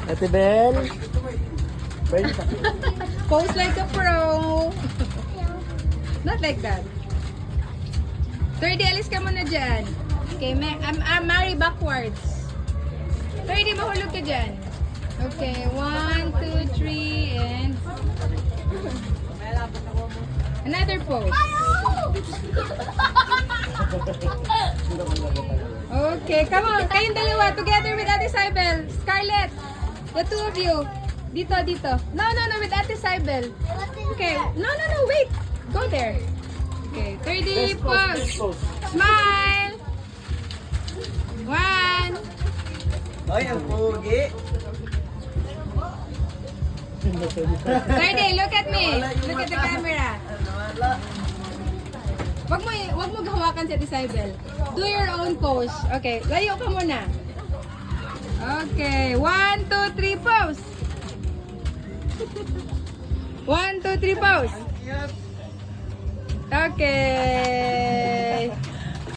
Ate Bel. Pose like a pro. Not like that. 30, alis ka muna dyan. Okay, Mary backwards. 30, mahulog ka dyan. Okay, 1, 2, 3, and... Another pose. Okay, come on. Kayong dalawa, together with Ate Cybel. Scarlett, the two of you. Dito, dito. No, with Ate Cybel. Okay, no, wait. Go there. Okay, 30 pose. Smile. 1. Ay, ang pugi. 30, look at me. Look at the camera. Wag mo hawakan si Ate Cybel. Do your own pose. Okay, layo ka muna. Okay, 1, 2, 3 pose. 1, 2, 3 pose. Okay.